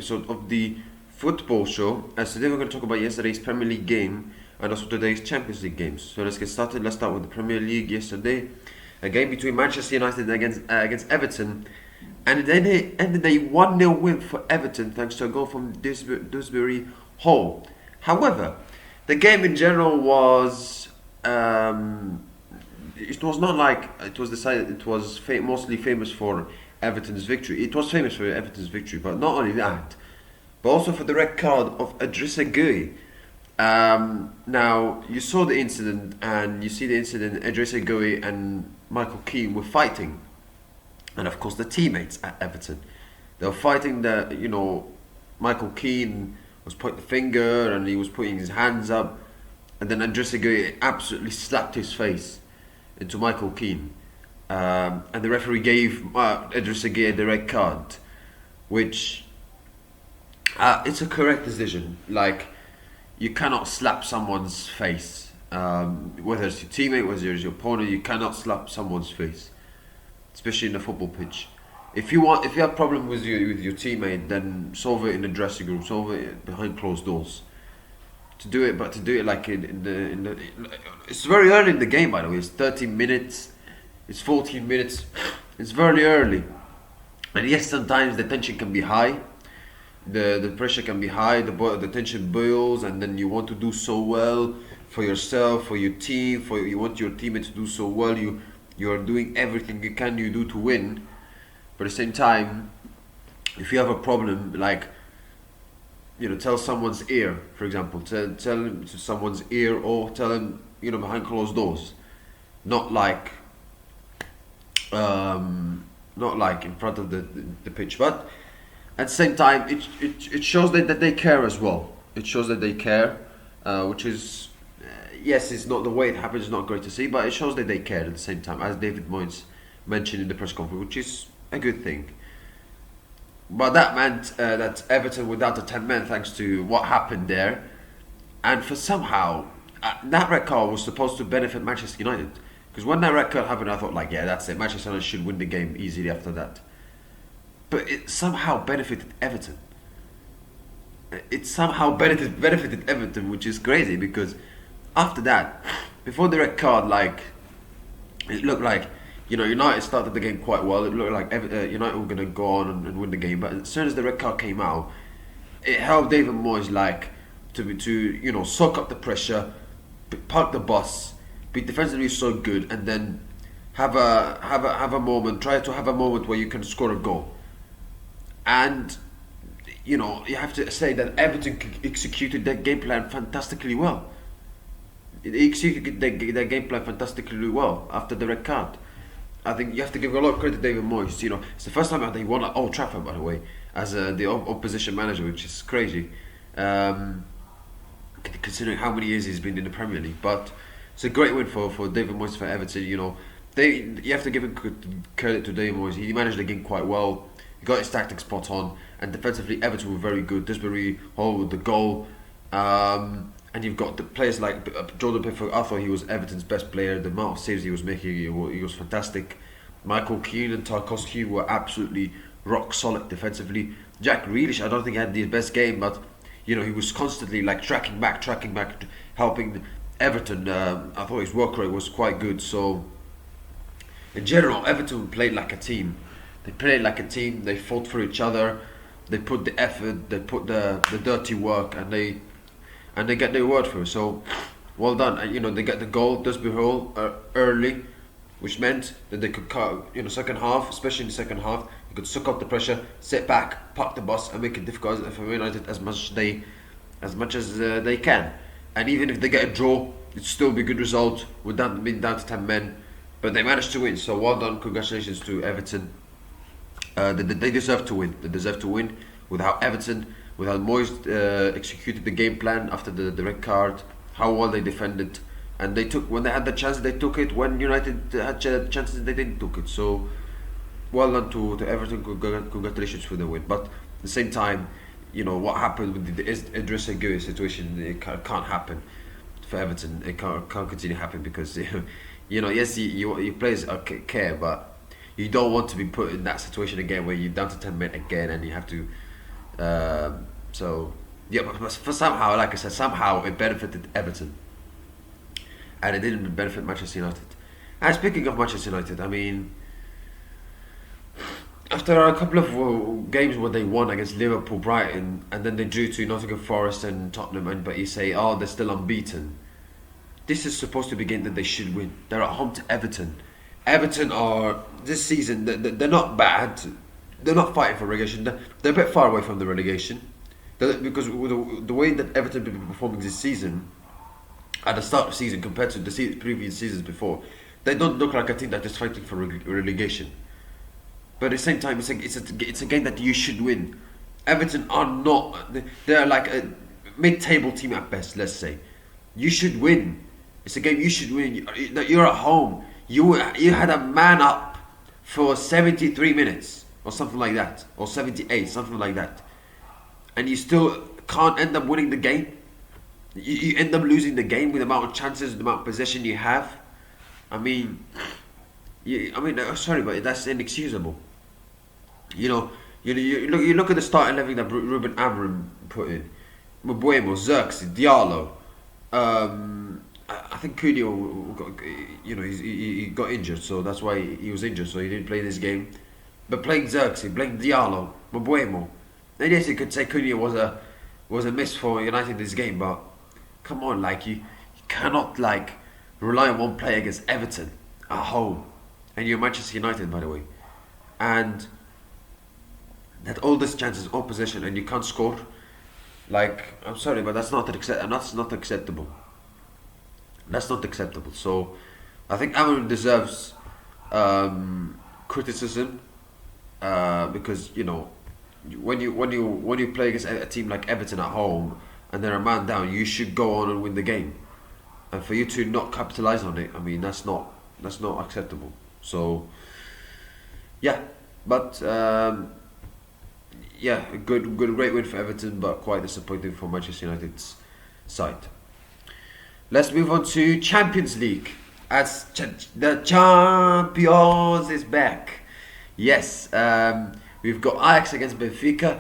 episode of the football show. As today we're going to talk about yesterday's Premier League game and also today's Champions League games. So let's get started. Let's start with the Premier League yesterday. A game between Manchester United against Everton. And then it ended a 1-0 win for Everton thanks to a goal from Dewsbury Hall. However, the game in general was... it was not like it was decided. It was mostly famous for Everton's victory. It was famous for Everton's victory, but not only that, but also for the red card of Idrissa Gueye. Now you saw the incident, and you see the incident. Idrissa Gueye and Michael Keane were fighting, and of course the teammates at Everton, they were fighting. Michael Keane was pointing the finger, and he was putting his hands up, and then Idrissa Gueye absolutely slapped his face into Michael Keane, and the referee gave Idrissa Gueye the red card, which it's a correct decision. Like, you cannot slap someone's face, whether it's your teammate, whether it's your opponent. You cannot slap someone's face, especially in a football pitch. If you have a problem with your teammate, then solve it in the dressing room, solve it behind closed doors. To do it like in the it's very early in the game, by the way. It's 13 minutes, it's 14 minutes, it's very early. And yes, sometimes the tension can be high, the pressure can be high, the tension boils, and then you want to do so well for yourself, for your team, you want your teammates to do so well. You are doing everything you can do to win, but at the same time, if you have a problem, like, tell someone's ear, for example. Tell him to someone's ear, or tell him, behind closed doors. Not like in front of the pitch. But at the same time, it shows that they care as well. It shows that they care, which is, yes, it's not the way it happens. It's not great to see, but it shows that they care at the same time, as David Moyes mentioned in the press conference, which is a good thing. But that meant that Everton were down to 10 men thanks to what happened there. And for somehow, that red card was supposed to benefit Manchester United. Because when that red card happened, I thought, yeah, that's it. Manchester United should win the game easily after that. But it somehow benefited Everton. It somehow benefited Everton, which is crazy. Because after that, before the red card, it looked like... United started the game quite well. It looked like United were going to go on and win the game. But as soon as the red card came out, it helped David Moyes to soak up the pressure, park the bus, be defensively so good, and then have a moment. Try to have a moment where you can score a goal. And you have to say that Everton executed their game plan fantastically well. They executed their game plan fantastically well after the red card. I think you have to give a lot of credit to David Moyes. It's the first time that he won at Old Trafford, by the way, as the opposition manager, which is crazy, considering how many years he's been in the Premier League. But it's a great win for David Moyes, for Everton. You have to give him credit to David Moyes. He managed the game quite well. He got his tactics spot on, and defensively, Everton were very good. Dewsbury Hall with the goal. And you've got the players like Jordan Pickford. I thought he was Everton's best player. The amount of saves he was making, he was fantastic. Michael Keane and Tarkowski were absolutely rock solid defensively. Jack Grealish, I don't think he had the best game, but he was constantly tracking back, helping Everton. I thought his work rate was quite good. So in general, Everton played like a team. They played like a team. They fought for each other. They put the effort. They put the dirty work, and they get their word for it. So well done. And they get the goal, Dewsbury Hall, early, which meant that they could second half, especially in the second half, they could suck up the pressure, sit back, park the bus, and make it difficult for United as much as they can. And even if they get a draw, it'd still be a good result. We're being down to 10 men, but they managed to win. So well done, congratulations to Everton. They deserve to win. They deserve to win with how Moyes executed the game plan after the red card, how well they defended, and when they had the chance, they took it. When United had chances, they didn't took it. So well done to Everton. Congratulations for the win. But at the same time, what happened with the Idrissa Gueye situation, it can't happen for Everton. It can't continue to happen because yes, your players care, but you don't want to be put in that situation again where you're down to 10 men again and you have to So yeah, but for somehow, like I said, somehow it benefited Everton, and it didn't benefit Manchester United. And speaking of Manchester United, I mean, after a couple of games where they won against Liverpool, Brighton, and then they drew to Nottingham Forest and Tottenham, and but you say, oh, they're still unbeaten. This is supposed to be a game that they should win. They're at home to Everton. Everton are this season. They're not bad. They're not fighting for relegation. They're a bit far away from the relegation. Because with the way that Everton have been performing this season, at the start of the season compared to the previous seasons before, they don't look like a team that is fighting for relegation. But at the same time, it's a game that you should win. Everton are not. They're like a mid-table team at best. Let's say you should win. It's a game you should win. You're at home. You had a man up for 73 minutes or something like that, or 78, something like that, and you still can't end up winning the game. You end up losing the game with the amount of chances, the amount of possession you have. I mean, sorry, but that's inexcusable. You know, you look at the starting 11 that Ruben Amorim put in: Mbuemo, Xerxes, Diallo. I think Cunha got, he got injured, so that's why he was injured, so he didn't play this game. But playing Xerxes, playing Diallo, Mbuemo, and yes, you could say Cunha was a miss for United this game, but come on, like you cannot like rely on one player against Everton at home, and you're Manchester United, by the way, and that all these chances, all possession, and you can't score. Like, I'm sorry, but that's not acceptable. That's not acceptable. So, I think Amorim deserves criticism because when you play against a team like Everton at home and they're a man down, you should go on and win the game. And for you to not capitalize on it, I mean, that's not acceptable. So, yeah, but yeah, great win for Everton, but quite disappointing for Manchester United's side. Let's move on to Champions League. As the champions is back. Yes, we've got Ajax against Benfica.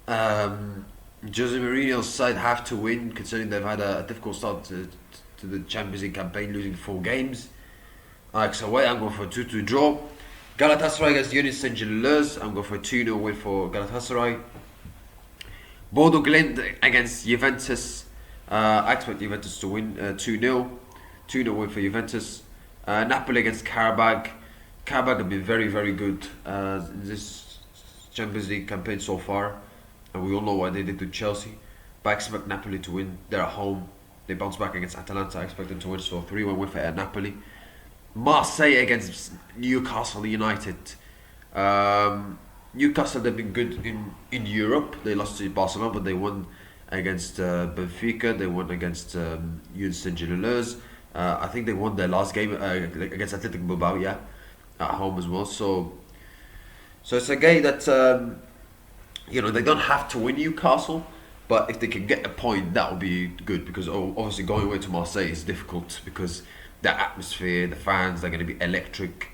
Jose Mourinho's side have to win, considering they've had a difficult start to the Champions League campaign, losing 4 games. Ajax away, I'm going for a 2-2 draw. Galatasaray against Union Saint-Gilloise, I'm going for a 2-0 win for Galatasaray. Bodo Glimt against Juventus, I expect Juventus to win 2-0. 2-0 win for Juventus. Napoli against Karabag. Karabag have been very, very good in this Champions League campaign so far. And we all know what they did to Chelsea. But I expect Napoli to win. They're at home. They bounce back against Atalanta. I expect them to win. So 3-1 win for Napoli. Marseille against Newcastle United. Newcastle, they've been good in Europe. They lost to Barcelona, but they won against Benfica. They won against Union Saint-Gilloise. I think they won their last game against Athletic Bilbao, yeah, at home as well. So it's a game that they don't have to win Newcastle, but if they can get a point, that would be good, because obviously going away to Marseille is difficult because the atmosphere, the fans, they're going to be electric.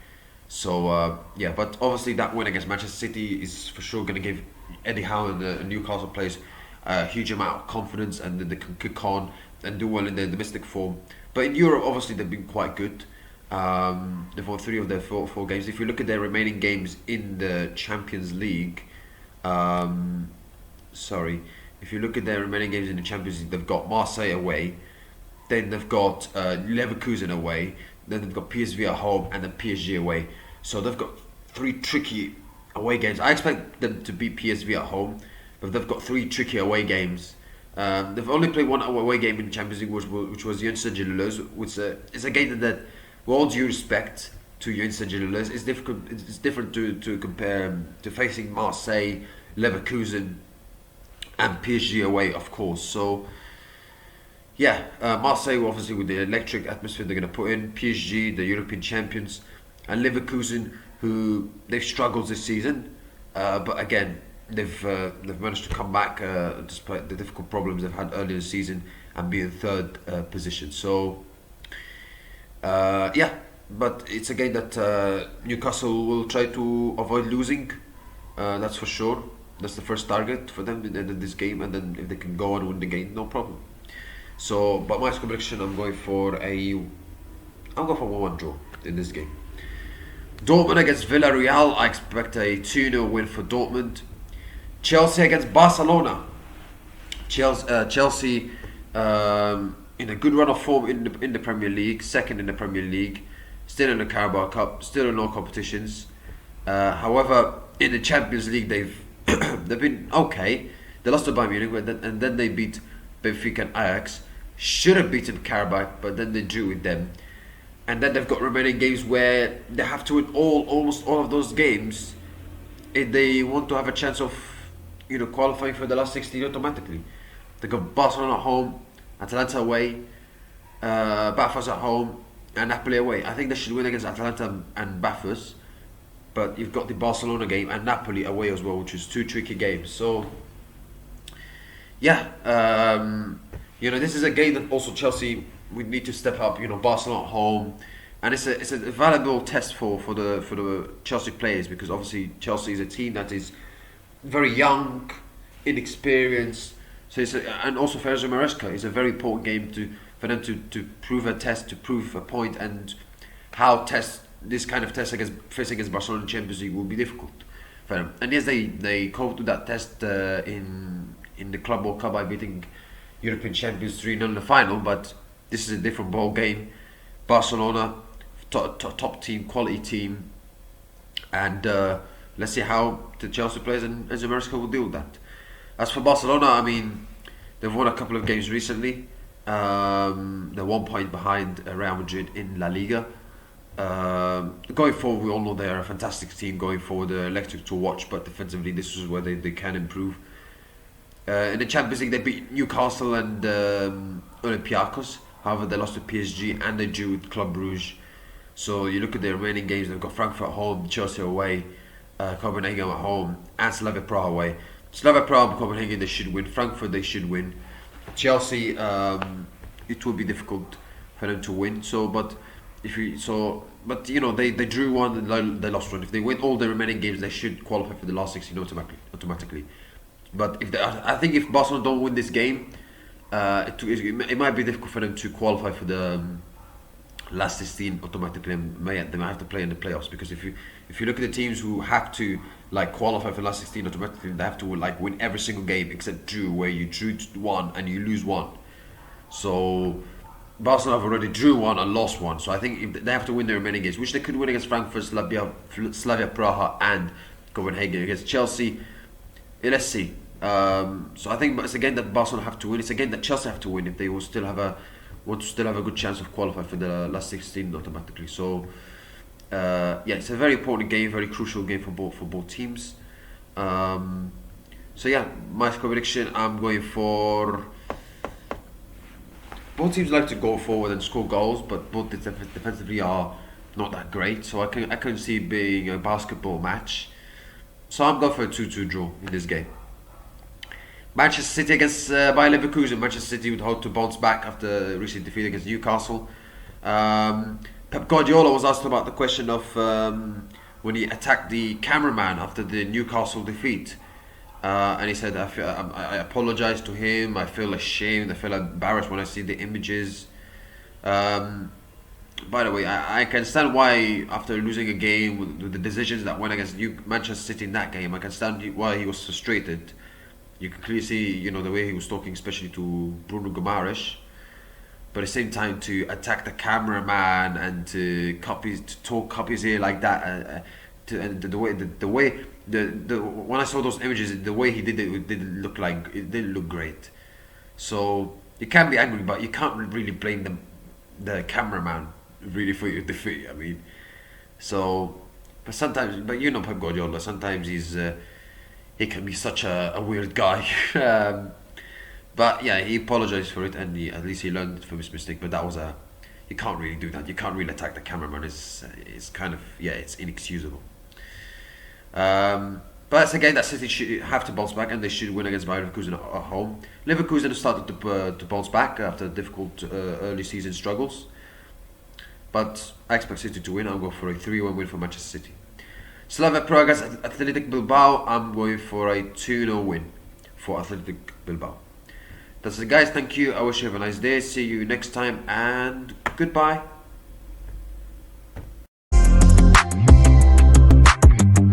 So yeah, but obviously that win against Manchester City is for sure going to give Eddie Howe and the Newcastle players a huge amount of confidence, and then they can kick on and do well in their domestic form. But in Europe, obviously they've been quite good. They've won 3 of their four games. If you look at their remaining games in the Champions League, if you look at their remaining games in the Champions League, they've got Marseille away, then they've got Leverkusen away, then they've got PSV at home, and then PSG away. So they've got 3 tricky away games. I expect them to beat PSV at home, but they've got 3 tricky away games. They've only played 1 away game in the Champions League, which was Union Saint-Gilloise, which is a game that, with all due respect to Union Saint-Gilloise, it's difficult. It's different to compare to facing Marseille, Leverkusen, and PSG away, of course. So yeah, Marseille obviously with the electric atmosphere they're going to put in, PSG, the European champions, and Leverkusen, who they've struggled this season, but again they've managed to come back despite the difficult problems they've had earlier this season and be in 3rd position. So yeah, but it's a game that Newcastle will try to avoid losing, that's for sure. That's the first target for them in this game, and then if they can go and win the game, no problem. So, but my score prediction, I'm going for 1-1 draw in this game. Dortmund against Villarreal, I expect a 2-0 win for Dortmund. Chelsea against Barcelona. Chelsea in a good run of form in the Premier League, second in the Premier League, still in the Carabao Cup, still in all competitions. However, in the Champions League, they've been okay. They lost to Bayern Munich, and then they beat Benfica and Ajax. Should have beaten Carabao, but then they drew with them. And then they've got remaining games where they have to win almost all of those games if they want to have a chance of qualifying for the last 16 automatically. They got Barcelona at home, Atalanta away, Bafas at home, and Napoli away. I think they should win against Atalanta and Bafas, but you've got the Barcelona game and Napoli away as well, which is two tricky games. So yeah, this is a game that also Chelsea would need to step up. Barcelona at home, and it's a valuable test for the Chelsea players, because obviously Chelsea is a team that is very young, inexperienced. So and also for Enzo Maresca, it's a very important game for them to prove a test, to prove a point, and how this kind of test facing against Barcelona in Champions League will be difficult for them. And yes, they coped with that test in the Club World Cup by beating European champions 3-0 in the final, but this is a different ball game. Barcelona, top team, quality team, and let's see how the Chelsea players and Enzo Maresca will deal with that. As for Barcelona, I mean, they've won a couple of games recently. They're 1 point behind Real Madrid in La Liga. Going forward, we all know they are a fantastic team. Going forward, they're electric to watch, but defensively, this is where they can improve. In the Champions League, they beat Newcastle and Olympiacos. However, they lost to PSG and they drew with Club Brugge. So you look at their remaining games, they've got Frankfurt at home, Chelsea away, Copenhagen at home, and Slavia Prague away. Slavia Prague and Copenhagen, they should win. Frankfurt, they should win. Chelsea, it will be difficult for them to win. They drew one and they lost one. If they win all the remaining games, they should qualify for the last 16 automatically. But I think if Barcelona don't win this game, it might be difficult for them to qualify for the last 16 automatically, and they might have to play in the playoffs. Because if you look at the teams who have to qualify for the last 16 automatically, they have to win every single game except drew, where you drew one and you lose one. So Barcelona have already drew one and lost one. So I think if they have to win their remaining games, which they could win against Frankfurt, Slavia Praha, and Copenhagen. Against Chelsea, let's see. So I think it's a game that Barcelona have to win. It's a game that Chelsea have to win if they will want to still have a good chance of qualifying for the last 16 automatically. So it's a very important game, very crucial game for both teams. My score prediction, I'm going for. Both teams like to go forward and score goals, but both defensively are not that great. So I can see it being a basketball match. So I'm going for a 2-2 draw in this game. Manchester City against Bayer Leverkusen. Manchester City would hope to bounce back after recent defeat against Newcastle. Pep Guardiola was asked about the question of when he attacked the cameraman after the Newcastle defeat. And he said, I apologize to him, I feel ashamed, I feel embarrassed when I see the images. By the way, I can understand why, after losing a game with the decisions that went against Manchester City in that game, I can understand why he was frustrated. You can clearly see, the way he was talking, especially to Bruno Guimaraes. But at the same time, to attack the cameraman and to copy his ear like that, when I saw those images, the way he did it didn't look great. So you can be angry, but you can't really blame the cameraman really for your defeat. I mean, but Pep Guardiola, sometimes he can be such a weird guy. But yeah, he apologized for it, and at least he learned from his mistake. But that was you can't really do that. You can't really attack the cameraman. It's kind of, it's inexcusable. But it's a game that City should have to bounce back, and they should win against Bayer Leverkusen at home. Leverkusen have started to bounce back after difficult early season struggles. But I expect City to win. I'll go for a 3-1 win for Manchester City. Slavia Prague against Athletic Bilbao. I'm going for a 2-0 win for Athletic Bilbao. That's it, guys. Thank you. I wish you have a nice day. See you next time, and goodbye.